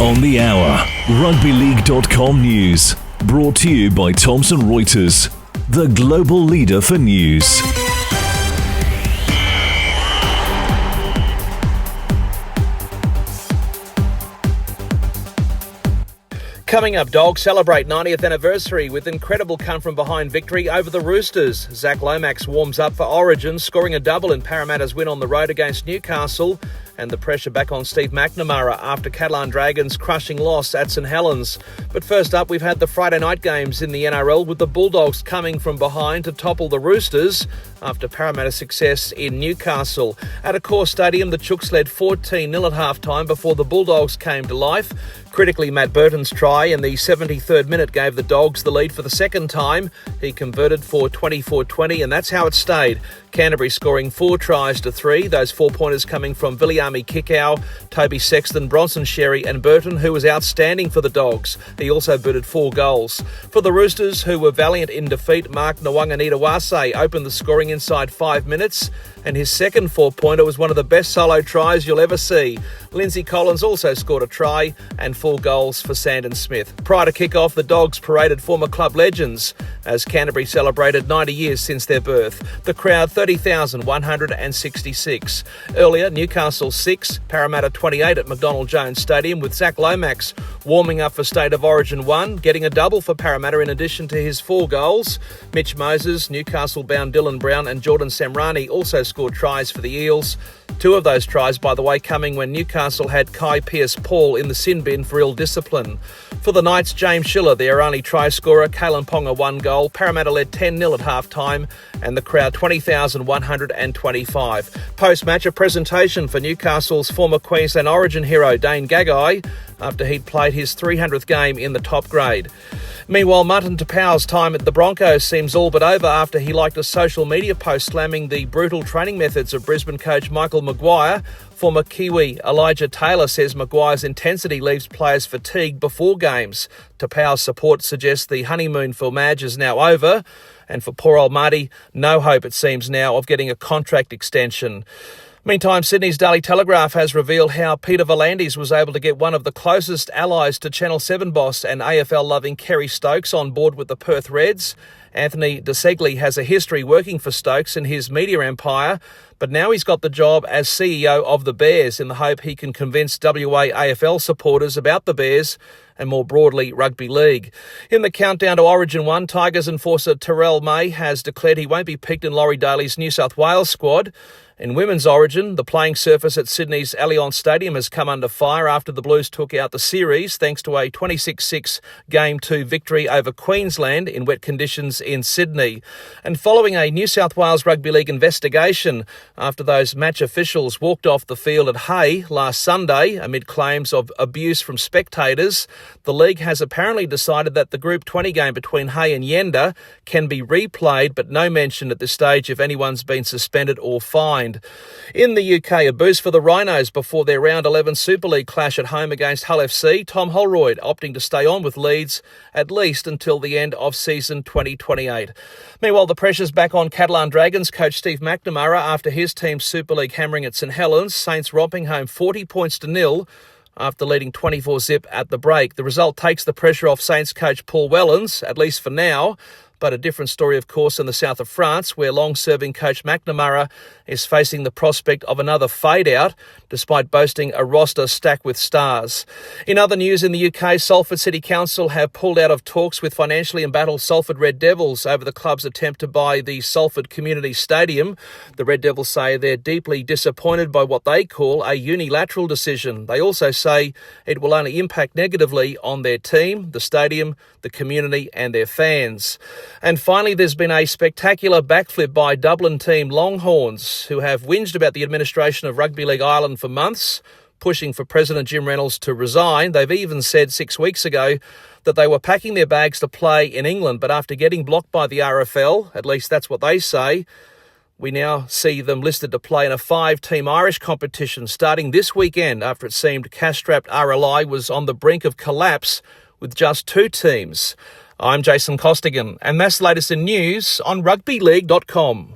On the hour, rugbyleague.com news. Brought to you by Thomson Reuters, the global leader for news. Coming up, Dogs celebrate 90th anniversary with incredible come-from-behind victory over the Roosters. Zach Lomax warms up for Origin, scoring a double in Parramatta's win on the road against Newcastle, and the pressure back on Steve McNamara after Catalan Dragons' crushing loss at St Helens. But first up, we've had the Friday night games in the NRL, with the Bulldogs coming from behind to topple the Roosters after Parramatta's success in Newcastle. At Accor Stadium, the Chooks led 14-0 at half-time before the Bulldogs came to life. Critically, Matt Burton's try in the 73rd minute gave the Dogs the lead for the second time. He converted for 24-20, and that's how it stayed. Canterbury scoring 4 tries to 3, those 4-pointers coming from Viliami Kikau, Toby Sexton, Bronson Sherry and Burton, who was outstanding for the Dogs. He also booted 4 goals. For the Roosters, who were valiant in defeat, Mark Nwanganitawase opened the scoring inside 5 minutes, and his second 4-pointer was one of the best solo tries you'll ever see. Lindsay Collins also scored a try and 4 goals for Sandon Smith. Prior to kick-off, the Dogs paraded former club legends as Canterbury celebrated 90 years since their birth. The crowd 30,166. Earlier, Newcastle 6, Parramatta 28 at McDonald Jones Stadium, with Zach Lomax warming up for State of Origin 1, getting a double for Parramatta in addition to his 4 goals. Mitch Moses, Newcastle-bound Dylan Brown and Jordan Samrani also scored tries for the Eels. 2 of those tries, by the way, coming when Newcastle had Kai Pearce-Paul in the sin bin for ill discipline. For the Knights, James Schiller, their only try scorer, Kalen Ponga 1 goal. Parramatta led 10-0 at half-time, and the crowd 20,125. Post-match, a presentation for Newcastle's former Queensland Origin hero, Dane Gagai, after he'd played his 300th game in the top grade. Meanwhile, Martin Tapau's time at the Broncos seems all but over after he liked a social media post slamming the brutal training methods of Brisbane coach Michael Maguire. Former Kiwi Elijah Taylor says Maguire's intensity leaves players fatigued before games. Tapau's support suggests the honeymoon for Madge is now over, and for poor old Marty, no hope it seems now of getting a contract extension. Meantime, Sydney's Daily Telegraph has revealed how Peter V'landys was able to get one of the closest allies to Channel 7 boss and AFL-loving Kerry Stokes on board with the Perth Reds. Anthony DeSegli has a history working for Stokes in his media empire, but now he's got the job as CEO of the Bears in the hope he can convince WA AFL supporters about the Bears and more broadly rugby league. In the countdown to Origin 1, Tigers enforcer Terrell May has declared he won't be picked in Laurie Daly's New South Wales squad. In women's Origin, the playing surface at Sydney's Allianz Stadium has come under fire after the Blues took out the series thanks to a 26-6 Game 2 victory over Queensland in wet conditions in Sydney. And following a New South Wales Rugby League investigation after those match officials walked off the field at Hay last Sunday amid claims of abuse from spectators, the league has apparently decided that the Group 20 game between Hay and Yenda can be replayed, but no mention at this stage if anyone's been suspended or fined. In the UK, a boost for the Rhinos before their Round 11 Super League clash at home against Hull FC. Tom Holroyd opting to stay on with Leeds at least until the end of season 2028. Meanwhile, the pressure's back on Catalan Dragons coach Steve McNamara after his team's Super League hammering at St Helens. Saints romping home 40 points to 0 after leading 24-zip at the break. The result takes the pressure off Saints coach Paul Wellens, at least for now. But a different story, of course, in the south of France, where long-serving coach McNamara is facing the prospect of another fade-out, despite boasting a roster stacked with stars. In other news in the UK, Salford City Council have pulled out of talks with financially embattled Salford Red Devils over the club's attempt to buy the Salford Community Stadium. The Red Devils say they're deeply disappointed by what they call a unilateral decision. They also say it will only impact negatively on their team, the stadium, the community and their fans. And finally, there's been a spectacular backflip by Dublin team Longhorns, who have whinged about the administration of Rugby League Ireland for months, pushing for President Jim Reynolds to resign. They've even said 6 weeks ago that they were packing their bags to play in England, but after getting blocked by the RFL, at least that's what they say, we now see them listed to play in a 5-team Irish competition starting this weekend after it seemed cash-strapped RLI was on the brink of collapse with just 2 teams. I'm Jason Costigan, and that's the latest in news on rugbyleague.com.